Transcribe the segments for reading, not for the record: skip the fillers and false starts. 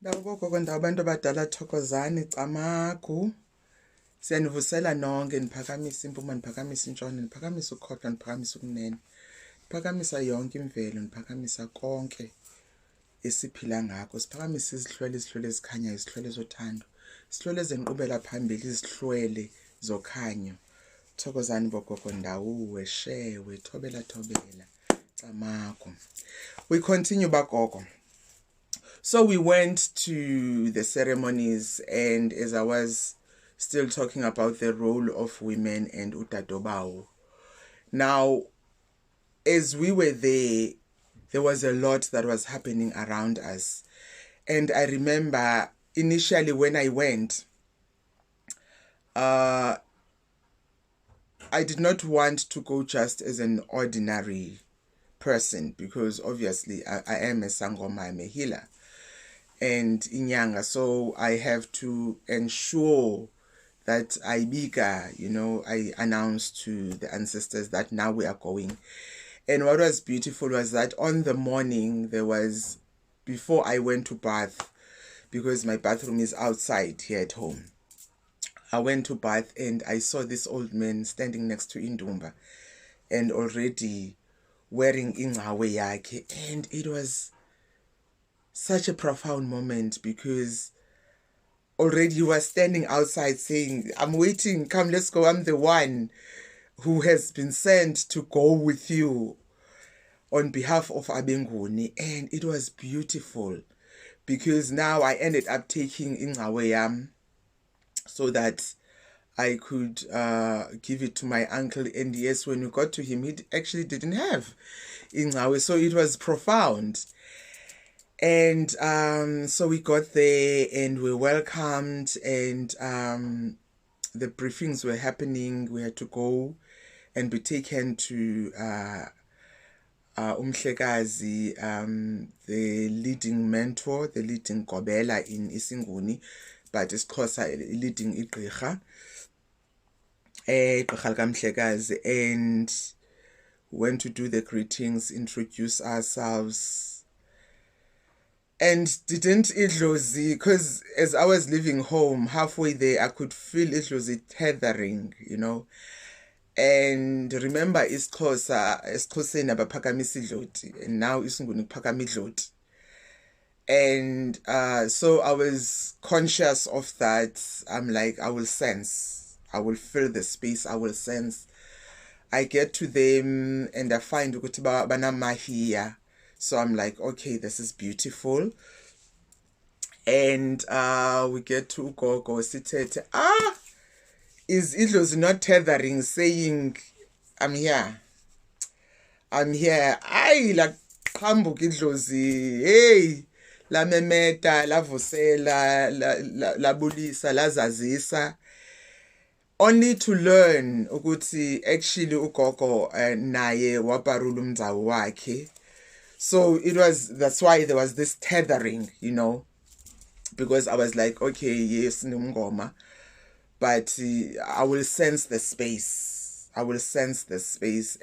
Ndawugogo ndabantu abadala thokozani camagu siyanivusela nonke niphakamisa impuma niphakamisa intshona niphakamisa ukhohlo niphakamisa ukunene niphakamisa yonke imvelo niphakamisa konke esiphila ngakho siphakamisa izihlwele ezikhanyayo izihlwele zothando izihlwele ezenqubela phambili izihlwele zokhanyo thokozani bogogo ndawuwe shewe thobela camagu. We continue bagogo. So we went to the ceremonies, and as I was still talking about the role of women and dadobawo. Now, as we were there was a lot that was happening around us. And I remember initially when I went, I did not want to go just as an ordinary person, because obviously I am a sangoma, I'm a healer and inyanga, so I have to ensure that I I announced to the ancestors that now we are going. And what was beautiful was that on the morning before I went to bath, because my bathroom is outside here at home, I went to bath and I saw this old man standing next to Indumba and already wearing ingcawe yakhe, and it was such a profound moment because already he was standing outside saying, I'm waiting, come, let's go, I'm the one who has been sent to go with you on behalf of Abenguni. And it was beautiful because now I ended up taking ingcawe yam so that I could give it to my uncle. And yes, when we got to him, he actually didn't have ingcawe, so it was profound. And so we got there and we welcomed, and the briefings were happening. We had to go and be taken to Umhlekazi, the leading mentor, the leading Gobela in Isinguni, but it's closer leading Igqirha Kamhlekazi, and went to do the greetings, introduce ourselves. And didn't Idlozi, because as I was leaving home, halfway there, I could feel Idlozi tethering, And remember, isiXhoseni abaphakamisa idloti, and now isinguni kuphakama idloti. And so I was conscious of that. I'm like, I will sense, I will feel the space, I will sense. I get to them and I find ukuthi banamahiya. So I'm like, okay, this is beautiful. And we get to Gogo Sitete. Is Idlozi not tethering, saying, I'm here. I like Kambuk Idlozi. Hey, la memeta, la vosela, la bulisa, la zazisa. Only to learn ukuthi actually ugogo naye waparula umdzawo wakhe. So that's why there was this tethering, because I was like, okay, yes, Ngoma, but I will sense the space.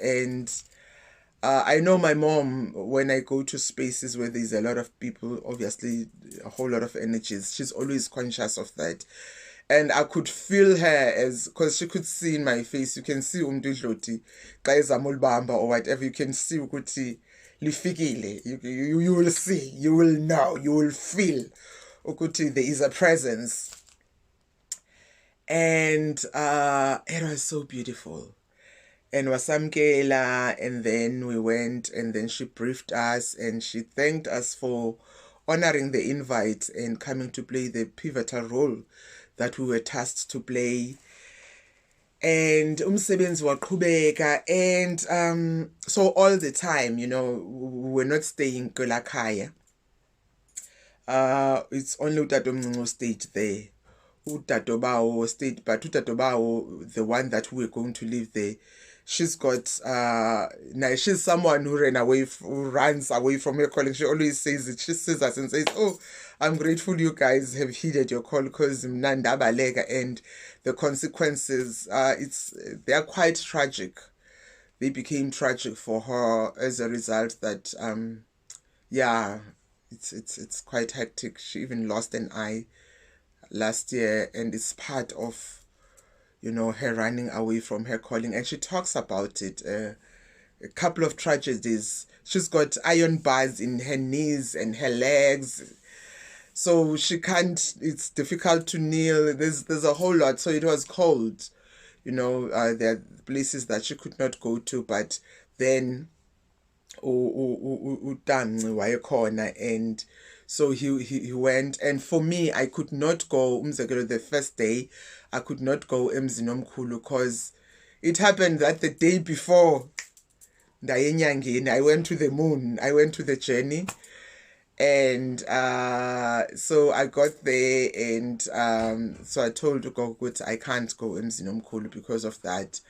And I know my mom, when I go to spaces where there's a lot of people, obviously a whole lot of energies, she's always conscious of that. And I could feel her because she could see in my face, you can see Umdudloti, guys Amulbamba or whatever, you can see ukuthi lifikile, you will see, you will know, you will feel ukuthi there is a presence. And it was so beautiful. And wasamkela, and then we went, and then she briefed us and she thanked us for honoring the invite and coming to play the pivotal role that we were tasked to play. And umsebenzi waqhubeka, and so all the time, we were not staying Kolakhaya. It's only uTatomncinci stayed there. uDadobawo stayed, but uDadobawo, the one that we were going to live there, she's got now she's someone who runs away from her calling. She always says it. She says us and says, oh, I'm grateful you guys have heeded your call, because Mnandabalega, and the consequences, they are quite tragic. They became tragic for her as a result that it's quite hectic. She even lost an eye last year, and it's part of, you know, her running away from her calling. And she talks about it. A couple of tragedies. She's got iron bars in her knees and her legs, so she can't. It's difficult to kneel. There's a whole lot. So it was cold. You know, there are places that she could not go to, but then uTanci wayekhona, and so he went. And for me, I could not go umzekelo the first day. I could not go emzini omkhulu because it happened that the day before ndayenyangeni, I went to the moon, I went to the journey. And so I got there, and so I told ugogo I can't go emzini omkhulu because of that.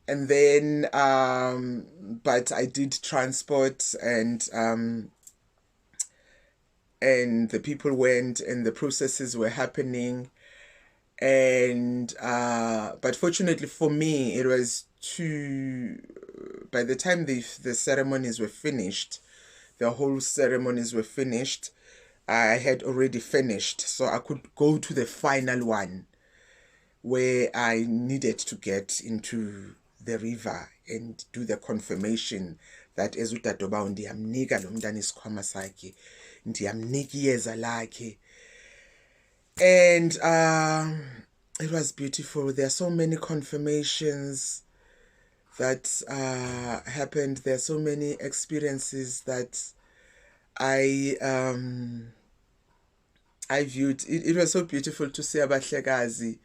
And then but I did transport, and the people went, and the processes were happening. And but fortunately for me, it was too, by the time the ceremonies were finished, the whole ceremonies were finished, I had already finished, so I could go to the final one, where I needed to get into the river and do the confirmation that as dadobawo ndiyamnika lo mntana isikhwama sakhe, ndiyamnika iyeza lakhe. And it was beautiful. There are so many confirmations that happened. There are so many experiences that I viewed. It was so beautiful to see abahlekazi,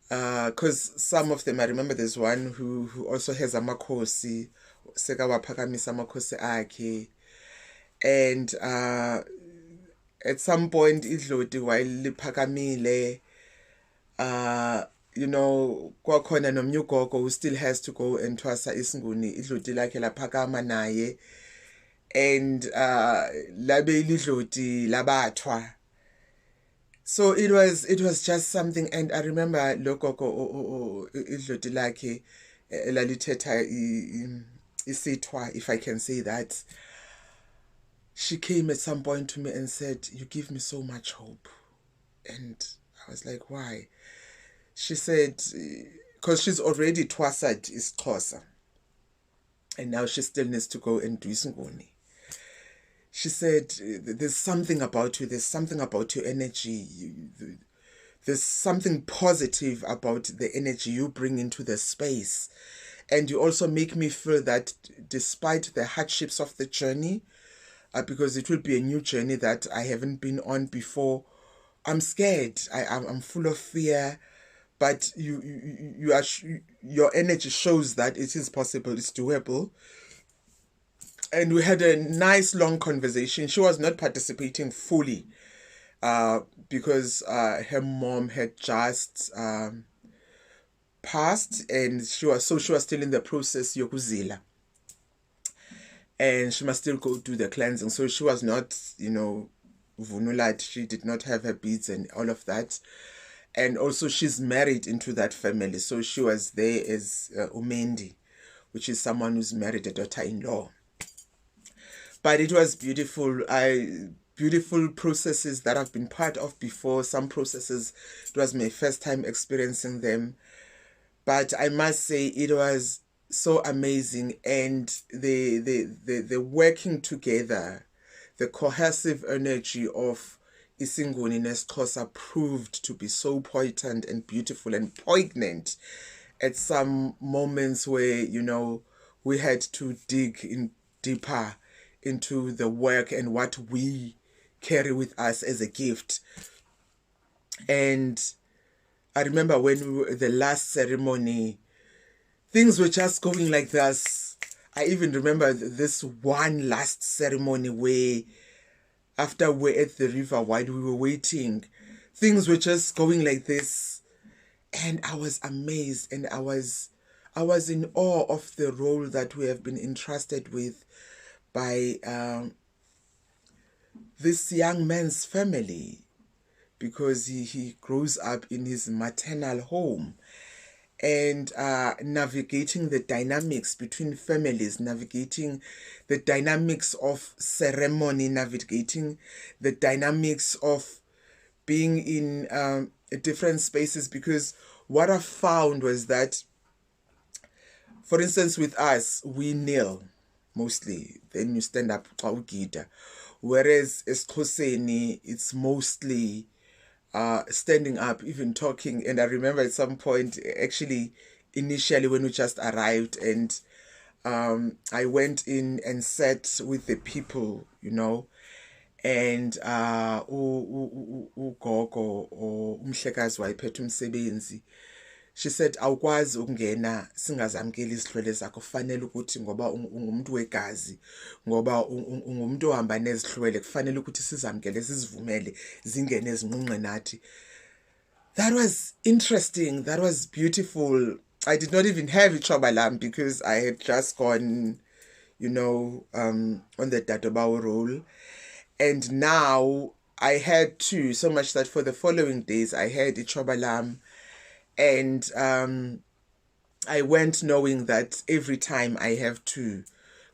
because some of them, I remember there's one who also has amakhosi, sekawaphakamisa amakhosi akhe. And at some point idloti while liphakamile, you know, kwakhona nomnye ugogo who still has to go and thwasa isinguni, idloti lakhe laphakama naye. And labe idloti labathwa. So it was just something. And I remember lokoko idloti lakhe lalithetha isithwa, if I can say that. She came at some point to me and said, "You give me so much hope." And I was like, "Why?" She said, because she's already twasad isiXhosa, and now she still needs to go and do isinguni. She said, "There's something about you, there's something about your energy, there's something positive about the energy you bring into the space. And you also make me feel that despite the hardships of the journey, because it will be a new journey that I haven't been on before, I'm scared. I'm full of fear, but you are your energy shows that it is possible, it's doable." And we had a nice long conversation. She was not participating fully, because her mom had just passed, and she was still in the process yokuzila, and she must still go do the cleansing. So she was not, you know, vunulat. She did not have her beads and all of that. And also she's married into that family, so she was there as umendi, which is someone who's married a daughter-in-law. But it was beautiful. Beautiful processes that I've been part of before. Some processes, it was my first time experiencing them. But I must say it was so amazing. And the working together, the cohesive energy of isinguni nesiXhosa proved to be so potent and beautiful and poignant at some moments where, you know, we had to dig in deeper into the work and what we carry with us as a gift. And I remember when the last ceremony, things were just going like this. I even remember this one last ceremony where after we're at the river while we were waiting, things were just going like this. And I was amazed, and I was in awe of the role that we have been entrusted with by this young man's family, because he grows up in his maternal home. and navigating the dynamics between families, navigating the dynamics of ceremony, navigating the dynamics of being in different spaces. Because what I found was that, for instance, with us, we kneel mostly, then you stand up, whereas esiXhoseni, it's mostly standing up, even talking. And I remember at some point, actually, initially when we just arrived, and I went in and sat with the people, and ugogo or umhlekazi wayephethe umsebenzi, she said, awukwazi ukungena singazamkeli izihlwele zakho, kufanele ukuthi ngoba ungumuntu wegazi, ngoba ungumuntu ohamba nezihlwele, kufanele ukuthi sizamkele, sizivumele zingene ezinqunqe nathi. That was interesting. That was beautiful. I did not even have ichobalam because I had just gone, on the dadobawo role. And now I had to, so much that for the following days I had ichobalam. And I went knowing that every time I have to,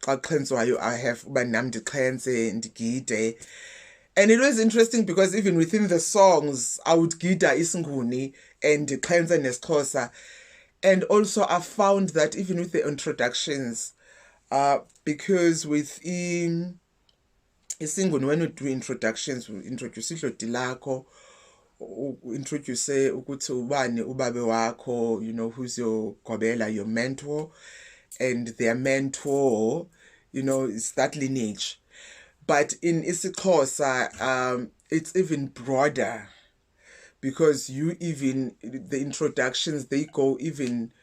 I have banamdi cleanse and gide. And it was interesting because even within the songs, I would gida isinguni and cleanse nesiXhosa. And also I found that even with the introductions, because with isinguni, when we do introductions, we introduce idloti lakho, introduce ukuthi ubani ubabe wakho, who's your gobela, your mentor, and their mentor, is that lineage. But in isiXhosa, it's even broader, because the introductions, they go even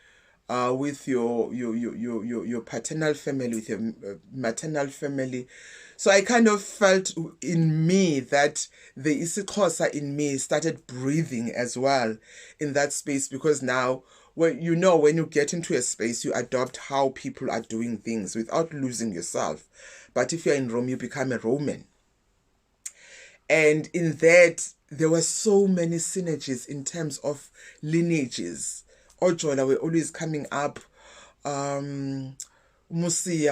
with your paternal family, with your maternal family. So I kind of felt in me that the isiXhosa in me started breathing as well in that space, because now, when you get into a space, you adopt how people are doing things without losing yourself. But if you're in Rome, you become a Roman. And in that, there were so many synergies in terms of lineages. Ojola were always coming up. Musia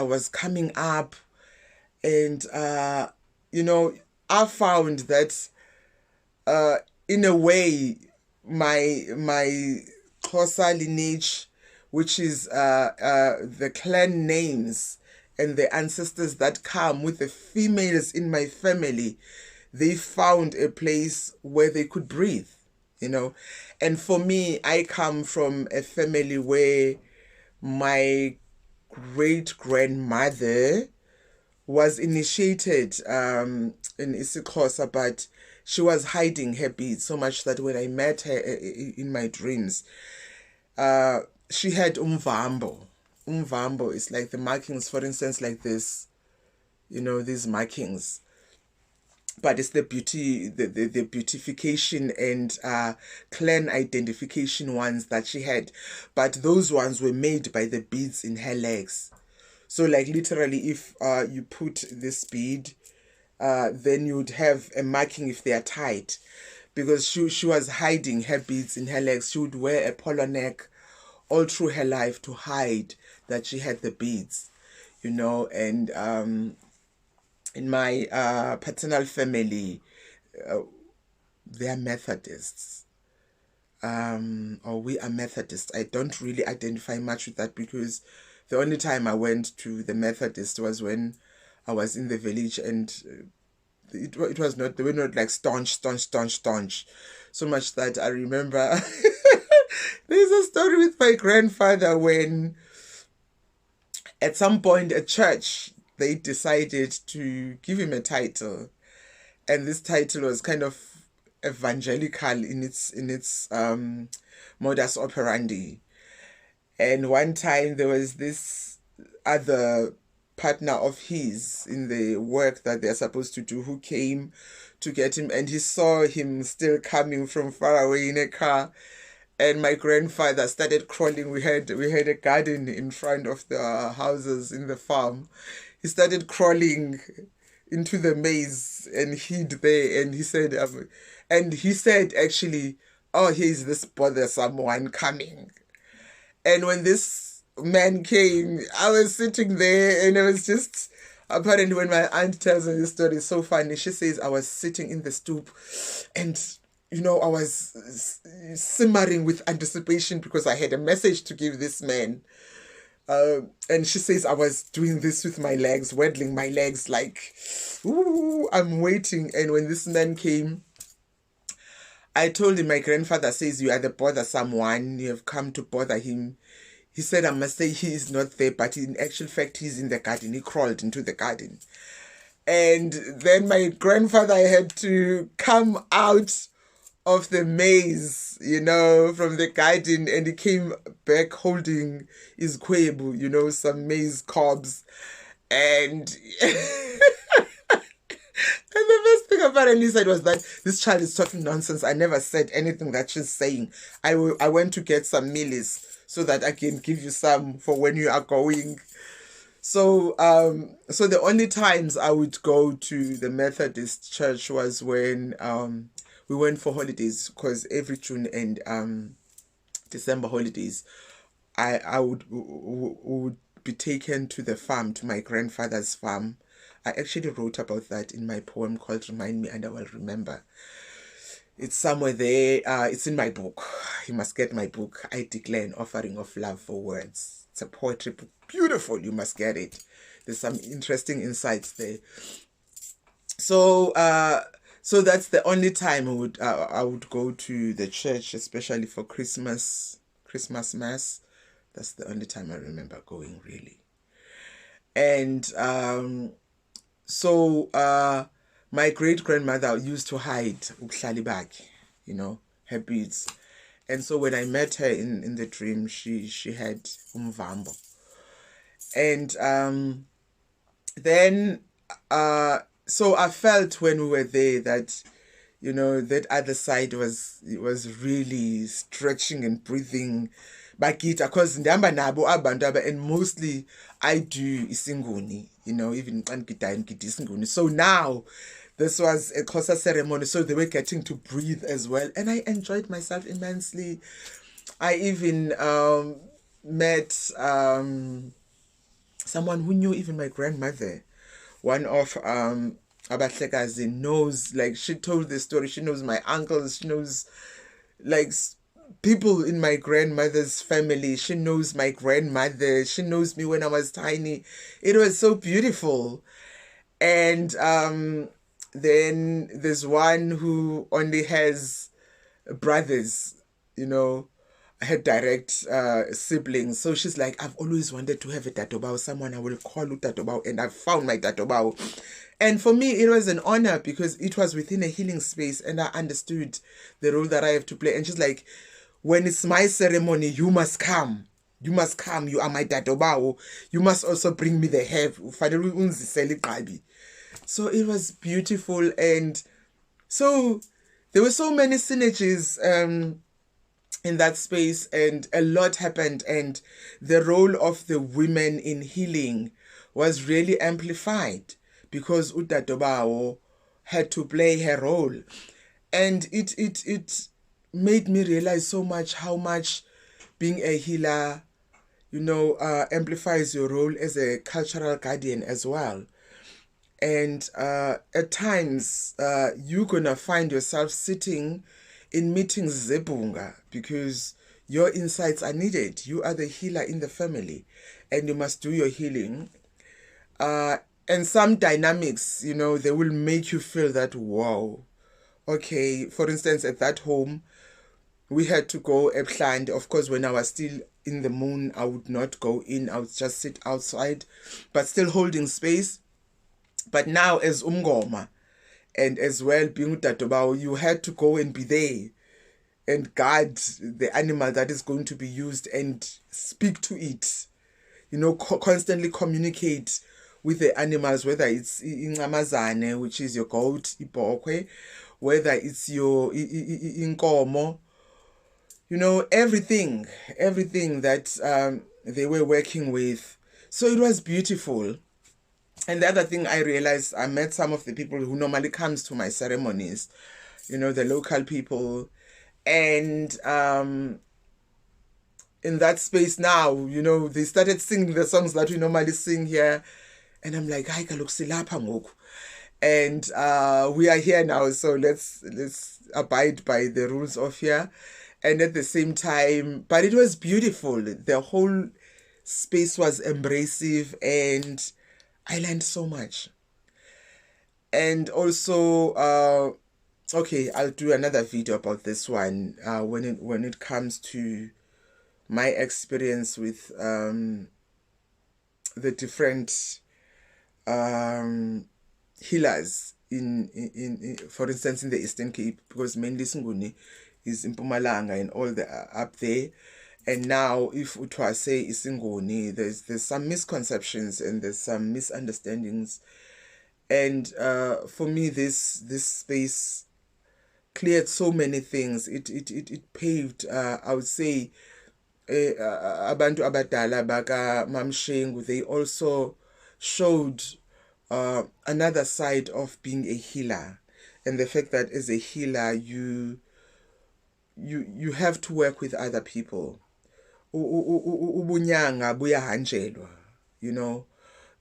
was coming up. And, I found that, in a way, my Xhosa lineage, which is the clan names and the ancestors that come with the females in my family, they found a place where they could breathe, And for me, I come from a family where my great-grandmother was initiated in isiXhosa, but she was hiding her beads so much that when I met her in my dreams, she had umvambo. Umvambo is like the markings, for instance, like this, these markings. But it's the beauty, the beautification and clan identification ones that she had. But those ones were made by the beads in her legs. So like literally, if you put this bead, then you'd have a marking if they are tight. Because she was hiding her beads in her legs. She would wear a polo neck all through her life to hide that she had the beads, and in my paternal family, they are Methodists. Or we are Methodists. I don't really identify much with that, because the only time I went to the Methodist was when I was in the village, and it was not, they were not like staunch. So much that I remember there's a story with my grandfather when at some point at church, they decided to give him a title, and this title was kind of evangelical in its modus operandi. And one time there was this other partner of his in the work that they're supposed to do who came to get him, and he saw him still coming from far away in a car. And my grandfather started crawling. We had a garden in front of the houses in the farm. He started crawling into the maze and hid there. And he said, actually, oh, here's this bothersome one coming. And when this man came, I was sitting there, and it was just, apparently when my aunt tells me this story, it's so funny. She says I was sitting in the stoop, and I was simmering with anticipation because I had a message to give this man. And she says I was doing this with my legs, waddling my legs like, ooh, I'm waiting. And when this man came, I told him, my grandfather says you are the bothersome one. You have come to bother him. He said, I must say he is not there, but in actual fact, he's in the garden. He crawled into the garden. And then my grandfather had to come out of the maze, from the garden, and he came back holding his kwebu, some maize cobs. And and the best thing apparently said was that this child is talking nonsense. I never said anything that she's saying. I went to get some mealies so that I can give you some for when you are going. So the only times I would go to the Methodist church was when we went for holidays, because every June and December holidays, I would be taken to the farm, to my grandfather's farm. I actually wrote about that in my poem called Remind Me and I Will Remember. It's somewhere there. It's in my book. You must get my book. I Declare an Offering of Love for Words. It's a poetry book. Beautiful. You must get it. There's some interesting insights there. So that's the only time I would go to the church, especially for Christmas Mass. That's the only time I remember going, really. And so my great-grandmother used to hide ubuhlali, her beads. And so when I met her in the dream, she had umvambo. And then so I felt when we were there that, that other side was really stretching and breathing bakita, because ndihamba nabo abantu and mostly I do isinguni, even xa ngigida isinguni. So now this was a Xhosa ceremony, so they were getting to breathe as well, and I enjoyed myself immensely. I even met someone who knew even my grandmother. One of abahlekazi knows, like, she told the story. She knows my uncles. She knows, like, people in my grandmother's family. She knows my grandmother. She knows me when I was tiny. It was so beautiful. And then there's one who only has brothers, her direct siblings. So she's like, I've always wanted to have a dadobawo, someone I will call dadobawo, and I've found my dadobawo. And for me, it was an honor because it was within a healing space, and I understood the role that I have to play. And she's like, when it's my ceremony, you must come. You must come. You are my dadobawo. You must also bring me the herb. So it was beautiful. And so there were so many synergies in that space, and a lot happened, and the role of the women in healing was really amplified because udadobawo had to play her role. And it made me realize so much how much being a healer, amplifies your role as a cultural guardian as well. And at times, you're gonna find yourself sitting in meetings zebunga because your insights are needed. You are the healer in the family, and you must do your healing. And some dynamics, they will make you feel that, wow. Okay, for instance, at that home, we had to go ebuhlande. Of course, when I was still in the moon, I would not go in. I would just sit outside, but still holding space. But now as umngoma, and as well being dadobawo, you had to go and be there and guard the animal that is going to be used and speak to it. Constantly communicate with the animals, whether it's incamazane, which is your goat, ibhokwe, whether it's your inkomo, everything that they were working with. So it was beautiful. And the other thing I realized, I met some of the people who normally comes to my ceremonies, the local people, and in that space now. You know, they started singing the songs that we normally sing here. And I'm like, hayi kaloku silapha ngoku. And we are here now, so let's abide by the rules of here. And at the same time, but it was beautiful. The whole space was embracive, and I learned so much. And also, okay, I'll do another video about this one when it comes to my experience with the different healers in for instance in the Eastern Cape, because mainly Singuni is in Mpumalanga and all the up there. And now if utwa say Isingoni, there's some misconceptions and there's some misunderstandings. And for me, this space cleared so many things. It paved, I would say, abantu abadala baka Mamshengu, they also showed another side of being a healer, and the fact that as a healer you have to work with other people. Ubunyanga buyahanjelwa, you know.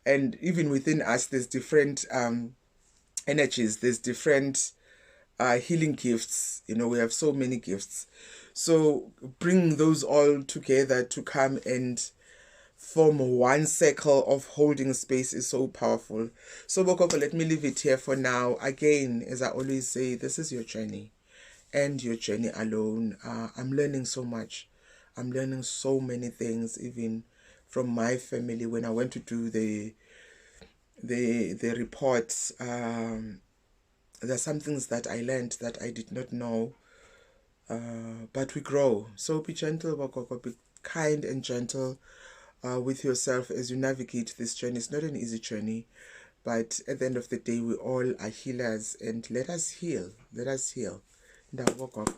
And even within us there's different energies, there's different healing gifts, you know. We have so many gifts, so bring those all together to come and form one circle of holding space is so powerful. So Bokoko, let me leave it here for now. Again, as I always say, this is your journey, and your journey alone. I'm learning so much. I'm learning so many things, even from my family. When I went to do the reports, there's some things that I learned that I did not know. But we grow. So be gentle, Bokoko. Be kind and gentle with yourself as you navigate this journey. It's not an easy journey, but at the end of the day, we all are healers, and let us heal. Let us heal. Ndawoko.